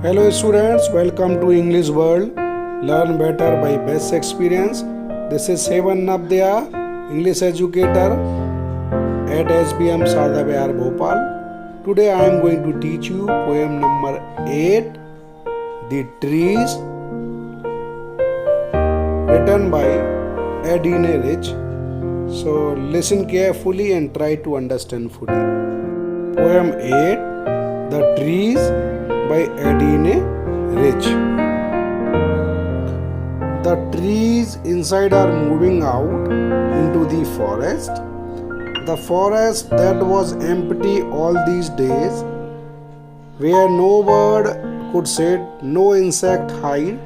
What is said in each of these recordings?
Hello students, welcome to English World. Learn better by best experience. This is Sevan Nabdya, English educator at SBM Sarda Vihar Bhopal. Today I am going to teach you poem number 8, The Trees, written by Edine Rich. So listen carefully and try to understand fully. Poem 8, The Trees by Edine Rich. The trees inside are moving out into the forest. The forest that was empty all these days, where no bird could sit, no insect hide,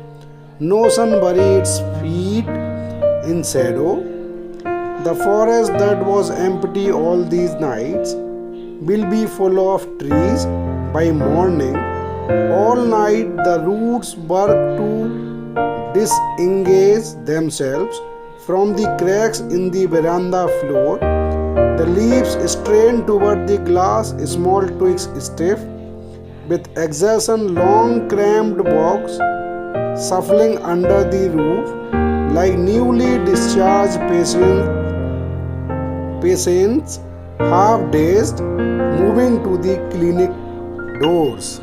no sun bury its feet in shadow. The forest that was empty all these nights will be full of trees by morning. All night the roots work to disengage themselves from the cracks in the veranda floor. The leaves strain toward the glass, small twigs stiff with exertion, long cramped box shuffling under the roof like newly discharged patients half dazed, moving to the clinic doors.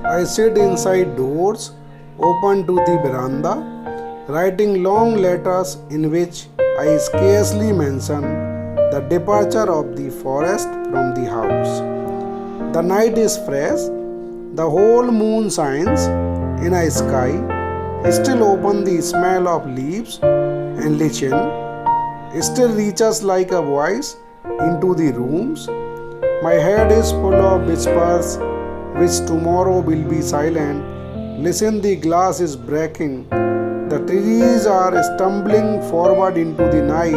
I sit inside doors open to the veranda, writing long letters in which I scarcely mention the departure of the forest from the house. The night is fresh, the whole moon shines in a sky still open. The smell of leaves and lichen still reaches like a voice into the rooms. My head is full of whispers which tomorrow will be silent. Listen, the glass is breaking. The trees are stumbling forward into the night.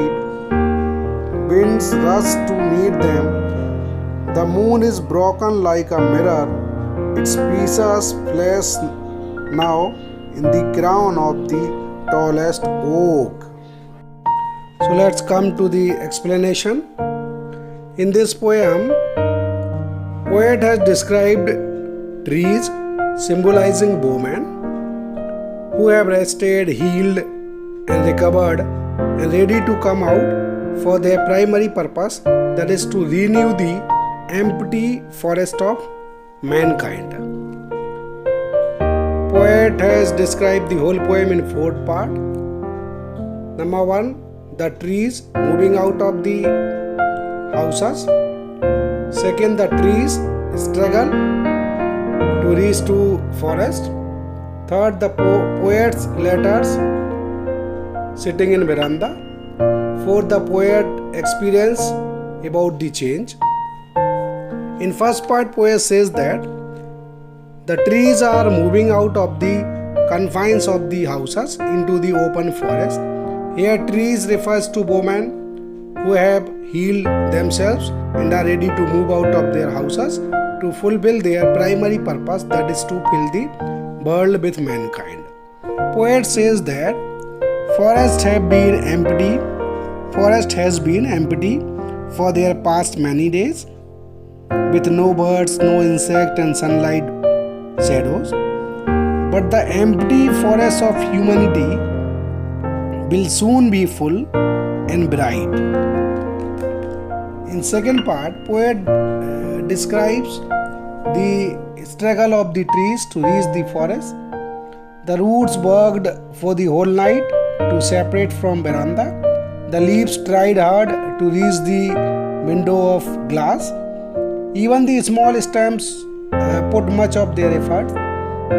Winds rush to meet them. The moon is broken like a mirror. Its pieces flash now in the crown of the tallest oak. So let's come to the explanation. In this poem, poet has described trees symbolizing bowmen who have rested, healed and recovered and ready to come out for their primary purpose, that is to renew the empty forest of mankind. Poet has described the whole poem in 4 parts. Number 1, the trees moving out of the houses. Second, the trees struggle to reach to forest. Third, the poet's letters sitting in veranda. Fourth, the poet experience about the change. In first part, poet says that the trees are moving out of the confines of the houses into the open forest. Here, trees refers to bowmen who have healed themselves and are ready to move out of their houses to fulfill their primary purpose, that is to fill the world with mankind. Poet says that forest has been empty for their past many days, with no birds, no insect and sunlight shadows. But the empty forest of humanity will soon be full and bright. In second part, poet describes the struggle of the trees to reach the forest. The roots worked for the whole night to separate from veranda. The leaves tried hard to reach the window of glass. Even the small stems put much of their effort.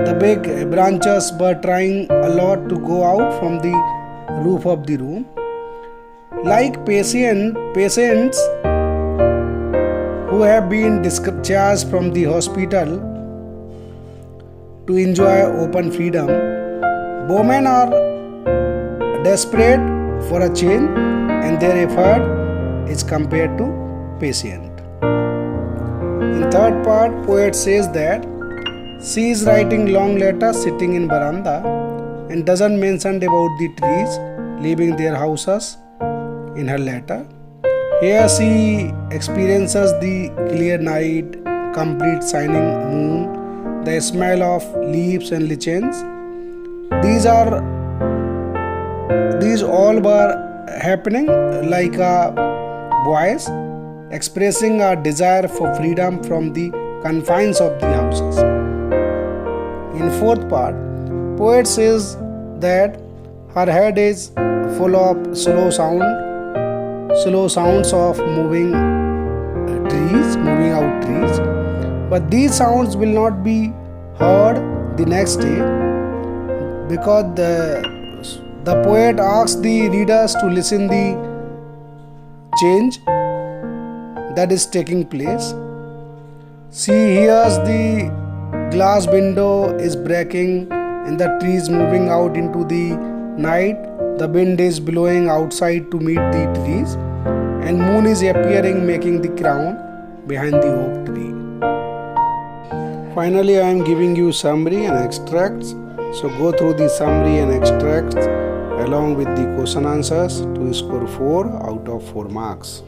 The big branches were trying a lot to go out from the roof of the room. Like patients who have been discharged from the hospital to enjoy open freedom, bowmen are desperate for a change and their effort is compared to patient. In third part, poet says that she is writing long letters sitting in veranda and doesn't mention about the trees leaving their houses in her letter. Here she experiences the clear night, complete shining moon, the smell of leaves and lichens. These all were happening like a voice expressing a desire for freedom from the confines of the houses. In fourth part, poet says that her head is full of slow sounds of moving out trees. But these sounds will not be heard the next day because the poet asks the readers to listen the change that is taking place. She hears the glass window is breaking and the trees moving out into the night. The wind is blowing outside to meet the trees and moon is appearing making the crown behind the oak tree. Finally, I am giving you summary and extracts. So go through the summary and extracts along with the question answers to score 4 out of 4 marks.